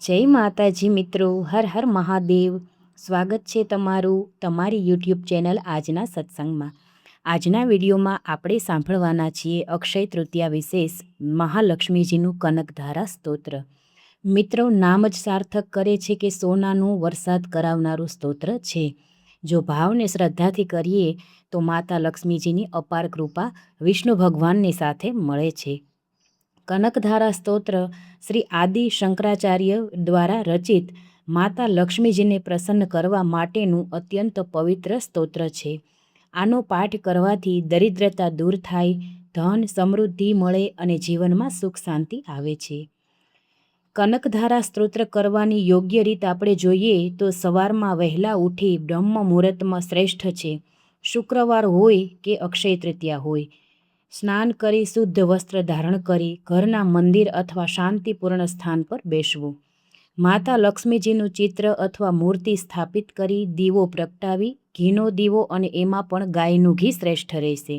જય માતાજી મિત્રો, હર હર મહાદેવ. સ્વાગત છે તમારું તમારી યુટ્યુબ ચેનલ આજના સત્સંગમાં. આજના વિડીયોમાં આપણે સાંભળવાના છીએ અક્ષય તૃતીયા વિશેષ મહાલક્ષ્મીજીનું કનકધારા સ્તોત્ર. મિત્રો, નામ જ સાર્થક કરે છે કે સોનાનું વરસાદ કરાવનારું સ્તોત્ર છે. જો ભાવને શ્રદ્ધાથી કરીએ તો માતા લક્ષ્મીજીની અપાર કૃપા વિષ્ણુ ભગવાનની સાથે મળે છે. કનકધારા સ્તોત્ર શ્રી આદિ શંકરાચાર્ય દ્વારા રચિત માતા લક્ષ્મીજીને પ્રસન્ન કરવા માટેનું અત્યંત પવિત્ર સ્તોત્ર છે. આનો પાઠ કરવાથી દરિદ્રતા દૂર થાય, ધન સમૃદ્ધિ મળે અને જીવનમાં સુખ શાંતિ આવે છે. કનકધારા સ્તોત્ર કરવાની યોગ્ય રીત આપણે જોઈએ તો સવારમાં વહેલા ઉઠી બ્રહ્મ મુહૂર્તમાં શ્રેષ્ઠ છે. શુક્રવાર હોય કે અક્ષય તૃતીયા હોય, સ્નાન કરી શુદ્ધ વસ્ત્ર ધારણ કરી ઘરના મંદિર અથવા શાંતિપૂર્ણ સ્થાન પર બેસવું. માતા લક્ષ્મીજીનું ચિત્ર અથવા મૂર્તિ સ્થાપિત કરી દીવો પ્રગટાવી, ઘીનો દીવો અને એમાં પણ ગાયનું ઘી શ્રેષ્ઠ રહેશે.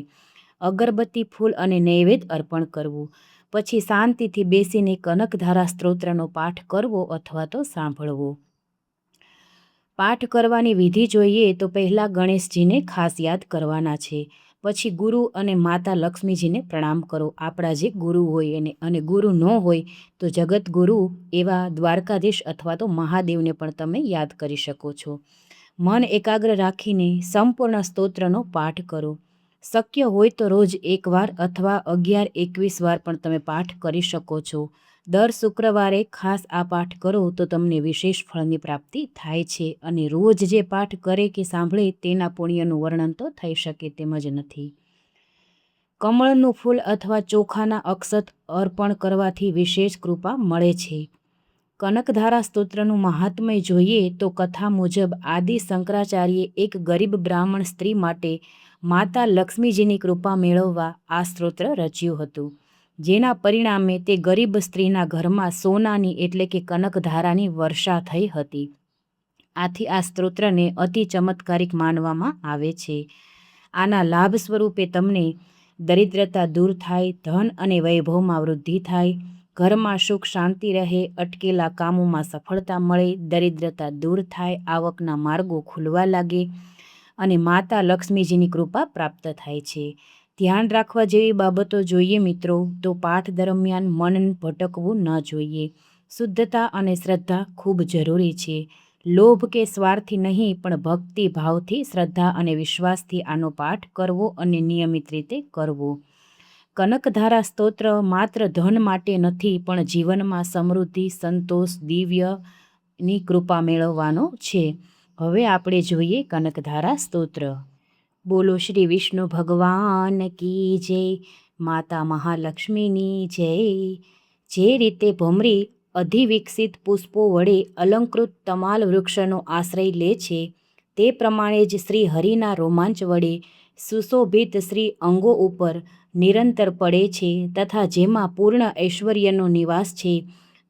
અગરબત્તી, ફૂલ અને નૈવેદ્ય અર્પણ કરવું. પછી શાંતિથી બેસીને કનકધારા સ્તોત્રનો પાઠ કરવો અથવા તો સાંભળવો. પાઠ કરવાની વિધિ જોઈએ તો પહેલાં ગણેશજીને ખાસ યાદ કરવાના છે. પછી ગુરુ અને માતા લક્ષ્મીજીને પ્રણામ કરો, આપણા જે ગુરુ હોય એને. અને ગુરુ ન હોય તો જગતગુરુ એવા દ્વારકાધીશ અથવા તો મહાદેવને પણ તમે યાદ કરી શકો છો. મન એકાગ્ર રાખીને સંપૂર્ણ સ્તોત્રનો પાઠ કરો. શક્ય હોય તો રોજ 1 વાર અથવા 11-21 વાર પણ તમે પાઠ કરી શકો છો. દર શુક્રવારે ખાસ આ પાઠ કરો તો તમને વિશેષ ફળની પ્રાપ્તિ થાય છે. અને રોજ જે પાઠ કરે કે સાંભળે તેના પુણ્યનું વર્ણન તો થઈ શકે તેમ જ નથી. કમળનું ફૂલ અથવા ચોખાના અક્ષત અર્પણ કરવાથી વિશેષ કૃપા મળે છે. કનકધારા સ્તોત્રનું મહાત્મ્ય જોઈએ તો કથા મુજબ આદિ શંકરાચાર્યે એક ગરીબ બ્રાહ્મણ સ્ત્રી માટે માતા લક્ષ્મીજીની કૃપા મેળવવા આ સ્તોત્ર રચ્યું હતું, જેના પરિણામે તે ગરીબ સ્ત્રીના ઘરમાં સોનાની એટલે કે કનકધારાની વર્ષા થઈ હતી. આથી આ સ્તોત્રને અતિ ચમત્કારિક માનવામાં આવે છે. આના લાભ સ્વરૂપે તમને દરિદ્રતા દૂર થાય, ધન અને વૈભવમાં વૃદ્ધિ થાય, ઘરમાં સુખ શાંતિ રહે, અટકેલા કામોમાં સફળતા મળે, દરિદ્રતા દૂર થાય, આવકના માર્ગો ખુલવા લાગે અને માતા લક્ષ્મીજીની કૃપા પ્રાપ્ત થાય છે. ધ્યાન રાખવા જેવી બાબતો જોઈએ મિત્રો તો પાઠ દરમિયાન મન ભટકવું ન જોઈએ. શુદ્ધતા અને શ્રદ્ધા ખૂબ જરૂરી છે. લોભ કે સ્વાર્થી નહીં પણ ભક્તિ ભાવથી, શ્રદ્ધા અને વિશ્વાસથી આનો પાઠ કરવો અને નિયમિત રીતે કરવો. કનકધારા સ્તોત્ર માત્ર ધન માટે નથી પણ જીવનમાં સમૃદ્ધિ, સંતોષ, દિવ્યની કૃપા મેળવવાનો છે. હવે આપણે જોઈએ કનકધારા સ્તોત્ર. બોલો શ્રી વિષ્ણુ ભગવાન કી જય, માતા મહાલક્ષ્મીની જય. જે રીતે ભમરી અધિવિકસિત પુષ્પો વડે અલંકૃત તમાલ વૃક્ષનો આશ્રય લે છે, તે પ્રમાણે જ શ્રી હરિના રોમાંચ વડે સુશોભિત શ્રી અંગો ઉપર નિરંતર પડે છે તથા જેમાં પૂર્ણ ઐશ્વર્યનો નિવાસ છે,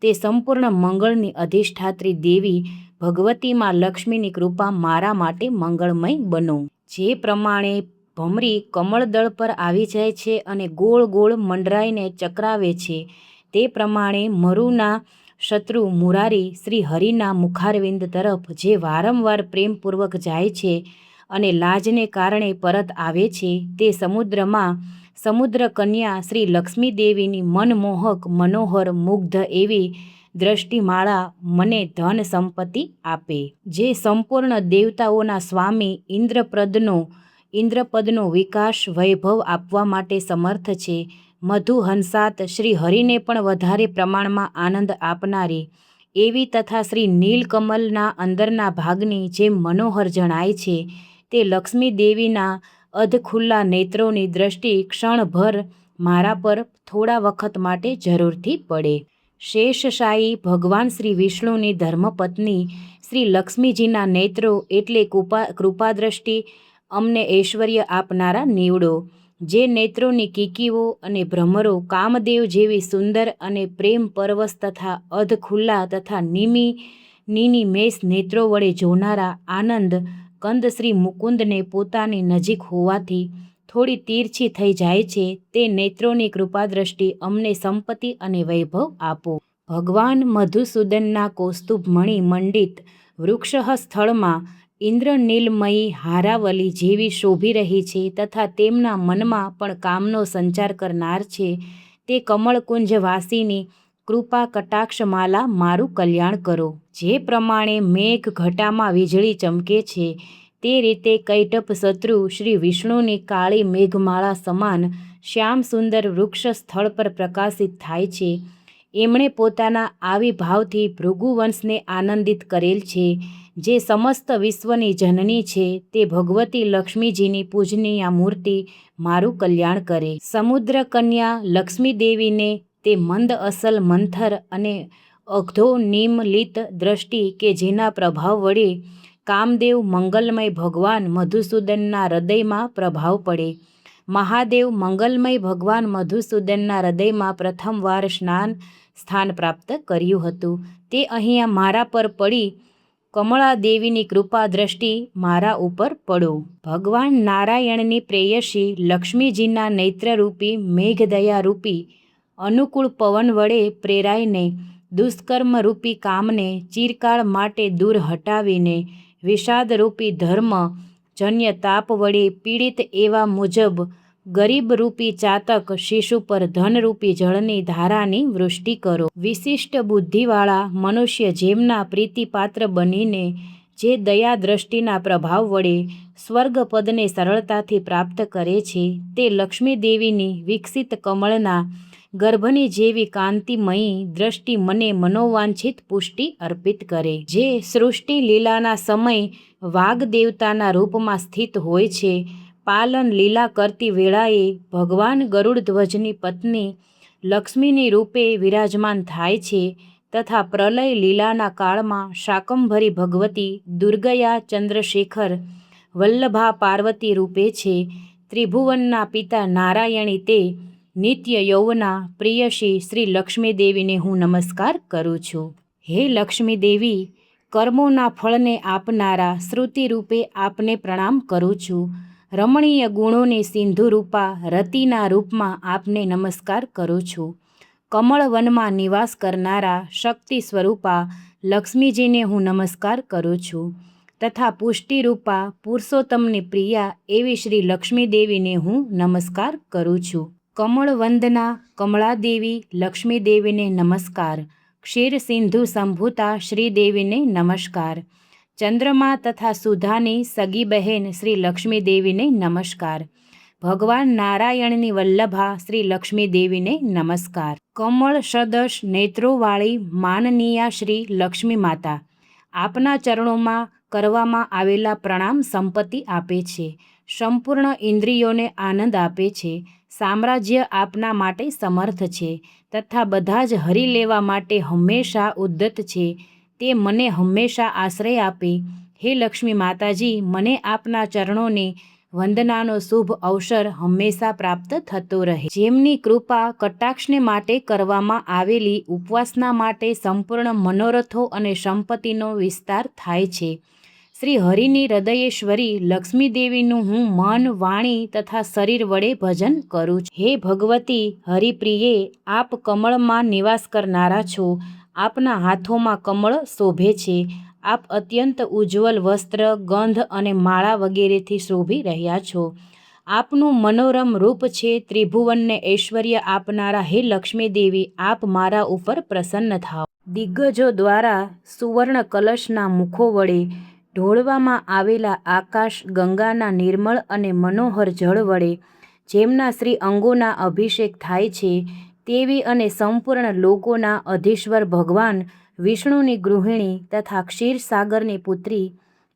તે સંપૂર્ણ મંગળની અધિષ્ઠાત્રી દેવી ભગવતીમાં લક્ષ્મીની કૃપા મારા માટે મંગળમય બનો. જે પ્રમાણે ભમરી કમળદળ પર આવી જાય છે અને ગોળ ગોળ મંડરાઈને ચક્રાવે છે, તે પ્રમાણે મરુના શત્રુ મુરારી શ્રી હરિના મુખારવિંદ તરફ જે વારંવાર પ્રેમપૂર્વક જાય છે અને લાજને કારણે પરત આવે છે, તે સમુદ્રમાં સમુદ્ર કન્યા શ્રી લક્ષ્મી દેવીની મનમોહક મનોહર મુગ્ધ એવી દ્રષ્ટિમાળા મને ધન સંપત્તિ આપે. જે સંપૂર્ણ દેવતાઓના સ્વામી ઇન્દ્રપદનો વિકાસ વૈભવ આપવા માટે સમર્થ છે. મધુહંસાત શ્રી હરિને પણ વધારે પ્રમાણમાં આનંદ આપનારી એવી તથા શ્રી નીલકમલના અંદરના ભાગની જેમ મનોહર જણાય છે, તે લક્ષ્મી દેવીના અધખુલ્લા નેત્રોની દ્રષ્ટિ ક્ષણભર મારા પર થોડા વખત માટે જરૂરથી પડે. શેષશાયી ભગવાન શ્રી વિષ્ણુની ધર્મપત્ની શ્રી લક્ષ્મીજીના નેત્રો એટલે કૃપાદ્રષ્ટિ, અમને ઐશ્વર્ય આપનારા નીવડો. જે નેત્રોની કીકીઓ અને ભ્રમરો કામદેવ જેવી સુંદર અને પ્રેમ પરવશ તથા અધખુલ્લા તથા નીની મેષ નેત્રો વડે જોનારા આનંદ કંદ શ્રી મુકુંદને પોતાની નજીક હોવાથી થોડી તીરછી થઈ જાય છે, તે નેત્રોની કૃપાદ્રષ્ટિ અમને સંપત્તિ અને વૈભવ આપો. ભગવાન મધુસૂદનના કૌસ્તુભમણિ મંડિત વૃક્ષ સ્થળમાં ઇન્દ્રનીલમયી હારાવલી જેવી શોભી રહી છે તથા તેમના મનમાં પણ કામનો સંચાર કરનાર છે તે કમળકુંજવાસીની કૃપા કટાક્ષમાલા મારું કલ્યાણ કરો. જે પ્રમાણે મેઘ ઘટામાં વીજળી ચમકે છે તે રીતે કૈટભ શત્રુ શ્રી વિષ્ણુની કાળી મેઘમાળા સમાન શ્યામ સુંદર વૃક્ષ સ્થળ પર પ્રકાશિત થાય છે. એમણે પોતાના આવિર્ભાવથી ભૃગુવંશને આનંદિત કરેલ છે. જે સમસ્ત વિશ્વની જનની છે તે ભગવતી લક્ષ્મીજીની પૂજનીય મૂર્તિ મારું કલ્યાણ કરે. સમુદ્ર કન્યા લક્ષ્મીદેવીને તે મંદ અસલ મંથર અને અઘ્ધોનિમીલિત દ્રષ્ટિ કે જેના પ્રભાવ વડે કામદેવ મંગલમય ભગવાન મધુસૂદનના હૃદયમાં પ્રભાવ પડે. મહાદેવ મંગલમય ભગવાન મધુસૂદનના હૃદયમાં પ્રથમવાર સ્થાન પ્રાપ્ત કર્યું હતું. તે અહીંયા મારા પર પડી. કમળાદેવીની કૃપા દ્રષ્ટિ મારા ઉપર પડો. ભગવાન નારાયણની પ્રેયસી લક્ષ્મીજીના નેત્રરૂપી મેઘદયારૂપી અનુકૂળ પવન વડે પ્રેરાઈને દુષ્કર્મરૂપી કામને ચિરકાળ માટે દૂર હટાવીને વિષાદરૂપી ધર્મ જન્ય તાપ વડે પીડિત એવા મુજબ ગરીબરૂપી ચાતક શિશુ પર ધનરૂપી જળની ધારાની વૃષ્ટિ કરો. વિશિષ્ટ બુદ્ધિવાળા મનુષ્ય જેમના પ્રીતિપાત્ર બનીને જે દયા દ્રષ્ટિના પ્રભાવ વડે સ્વર્ગપદને સરળતાથી પ્રાપ્ત કરે છે તે લક્ષ્મીદેવીની વિકસિત કમળના ગર્ભની જેવી કાંતિમયી દ્રષ્ટિ મને મનોવાંછિત પુષ્ટિ અર્પિત કરે. જે સૃષ્ટિ લીલાના સમય વાગ્દેવતાના રૂપમાં સ્થિત હોય છે, પાલન લીલા કરતી વેળાએ ભગવાન ગરુડધ્વજની પત્ની લક્ષ્મીની રૂપે વિરાજમાન થાય છે તથા પ્રલય લીલાના કાળમાં શાકંભરી ભગવતી દુર્ગયા ચંદ્રશેખર વલ્લભા પાર્વતી રૂપે છે. ત્રિભુવનના પિતા નારાયણી તે નિત્ય યૌવના પ્રિયસી શ્રી લક્ષ્મીદેવીને હું નમસ્કાર કરું છું. હે લક્ષ્મીદેવી, કર્મોના ફળને આપનારા શ્રુતિરૂપે આપને પ્રણામ કરું છું. રમણીય ગુણોની સિંધુરૂપા રતિના રૂપમાં આપને નમસ્કાર કરું છું. કમળવનમાં નિવાસ કરનારા શક્તિ સ્વરૂપા લક્ષ્મીજીને હું નમસ્કાર કરું છું તથા પુષ્ટિરૂપા પુરુષોત્તમની પ્રિયા એવી શ્રી લક્ષ્મીદેવીને હું નમસ્કાર કરું છું. કમળવંદના કમળાદેવી લક્ષ્મીદેવીને નમસ્કાર. ક્ષીર સિંધુ સંભૂતા શ્રીદેવીને નમસ્કાર. ચંદ્રમા તથા સુધાની સગી બહેન શ્રી લક્ષ્મીદેવીને નમસ્કાર. ભગવાન નારાયણની વલ્લભા શ્રી લક્ષ્મીદેવીને નમસ્કાર. કમળ સદૃશ નેત્રોવાળી માનનીયા શ્રી લક્ષ્મી માતા, આપના ચરણોમાં કરવામાં આવેલા પ્રણામ સંપત્તિ આપે છે, સંપૂર્ણ ઇન્દ્રિયોને આનંદ આપે છે. સામ્રાજ્ય આપના માટે સમર્થ છે તથા બધા જ હરી લેવા માટે હંમેશા ઉદ્ધત છે. તે મને હંમેશા આશ્રય આપે. હે લક્ષ્મી માતાજી, મને આપના ચરણોની વંદનાનો શુભ અવસર હંમેશા પ્રાપ્ત થતો રહે. જેમની કૃપા કટાક્ષને માટે કરવામાં આવેલી ઉપવાસના માટે સંપૂર્ણ મનોરથો અને સંપત્તિનો વિસ્તાર થાય છે. શ્રી હરિની હૃદયેશ્વરી લક્ષ્મીદેવીનું હું મન, વાણી તથા શરીર વડે ભજન કરું છું. હે ભગવતી હરિપ્રિયે, આપ કમળમાં નિવાસ કરનારા છો. આપના હાથોમાં કમળ શોભે છે. આપ અત્યંત ઉજ્જવલ વસ્ત્ર, ગંધ અને માળા વગેરેથી શોભી રહ્યા છો. આપનું મનોરમ રૂપ છે. ત્રિભુવનને ઐશ્વર્ય આપનારા હે લક્ષ્મીદેવી, આપ મારા ઉપર પ્રસન્ન થાઓ. દિગ્ગજો દ્વારા સુવર્ણ કલશના મુખો વડે ઢોળવામાં આવેલા આકાશ ગંગાના નિર્મળ અને મનોહર જળ વડે જેમના શ્રી અંગોના અભિષેક થાય છે તેવી અને સંપૂર્ણ લોકોના અધીશ્વર ભગવાન વિષ્ણુની ગૃહિણી તથા ક્ષીરસાગરની પુત્રી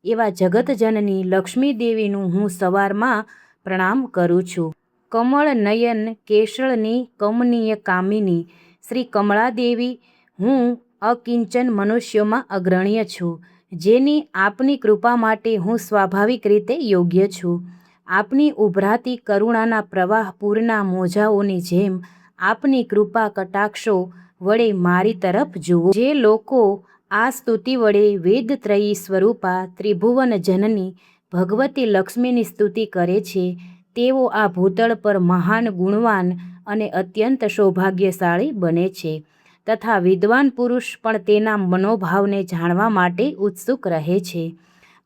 એવા જગતજનની લક્ષ્મીદેવીનું હું સવારમાં પ્રણામ કરું છું. કમળ નયન કેશળની કમનીય કામિની શ્રી કમળાદેવી, હું અકિંચન મનુષ્યોમાં અગ્રણ્ય છું, જેની આપની કૃપા માટે હું સ્વાભાવિક રીતે યોગ્ય છું. આપની ઉભરાતી કરુણાના પ્રવાહ પૂરના મોજાઓની જેમ આપની કૃપા કટાક્ષો વડે મારી તરફ જુઓ. જે લોકો આ સ્તુતિ વડે વેદત્રયી સ્વરૂપા ત્રિભુવન જનની ભગવતી લક્ષ્મીની સ્તુતિ કરે છે તેઓ આ ભૂતળ પર મહાન ગુણવાન અને અત્યંત સૌભાગ્યશાળી બને છે. તથા વિદ્વાન પુરુષ પણ તેના મનોભાવને જાણવા માટે ઉત્સુક રહે છે.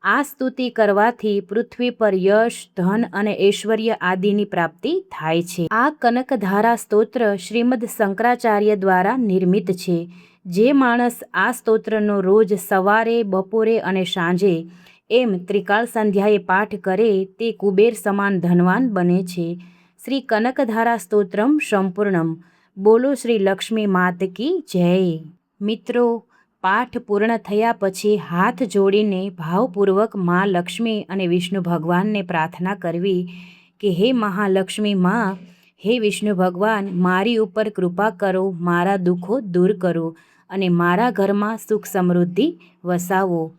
આ સ્તુતિ કરવાથી પૃથ્વી પર યશ, ધન અને ઐશ્વર્ય આદિની પ્રાપ્તિ થાય છે. આ કનકધારા સ્તોત્ર શ્રીમદ શંકરાચાર્ય દ્વારા નિર્મિત છે. જે માણસ આ સ્તોત્રનો રોજ સવારે, બપોરે અને સાંજે એમ ત્રિકાળ સંધ્યાએ પાઠ કરે તે કુબેર સમાન ધનવાન બને છે. શ્રી કનકધારા સ્તોત્રમ સંપૂર્ણમ. બોલો શ્રી લક્ષ્મી માત કી જય. મિત્રો, પાઠ પૂર્ણ થયા પછી હાથ જોડીને ભાવપૂર્વક મા લક્ષ્મી અને વિષ્ણુ ભગવાનને પ્રાર્થના કરવી કે હે મહાલક્ષ્મી મા, હે વિષ્ણુ ભગવાન, મારી ઉપર કૃપા કરો, મારા દુઃખો દૂર કરો અને મારા ઘરમાં સુખ સમૃદ્ધિ વસાવો.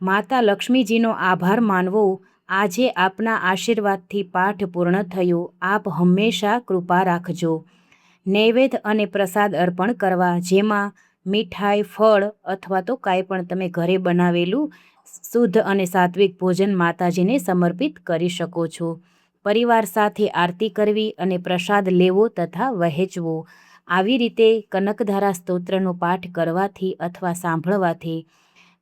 માતા લક્ષ્મીજીનો આભાર માનવો. આજે આપના આશીર્વાદથી પાઠ પૂર્ણ થયો. આપ હંમેશા કૃપા રાખજો. નૈવેદ્ય અને પ્રસાદ અર્પણ કરવા, જેમાં મીઠાઈ, ફળ અથવા તો કાંઈ પણ તમે ઘરે બનાવેલું શુદ્ધ અને સાત્વિક ભોજન માતાજીને સમર્પિત કરી શકો છો. પરિવાર સાથે આરતી કરવી અને પ્રસાદ લેવો તથા વહેંચવો. આવી રીતે કનકધારા સ્તોત્રનો પાઠ કરવાથી અથવા સાંભળવાથી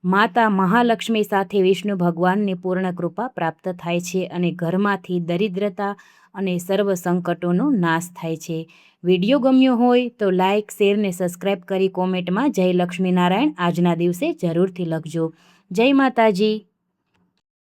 માતા મહાલક્ષ્મી સાથે વિષ્ણુ ભગવાનની પૂર્ણ કૃપા પ્રાપ્ત થાય છે અને ઘરમાંથી દરિદ્રતા અને સર્વ સંકટોનો નાશ થાય છે. વિડીયો ગમ્યો હોય તો લાઇક, શેર ને સબસ્ક્રાઈબ કરી કોમેન્ટમાં જય લક્ષ્મીનારાયણ આજના દિવસે જરૂરથી લખજો. જય માતાજી.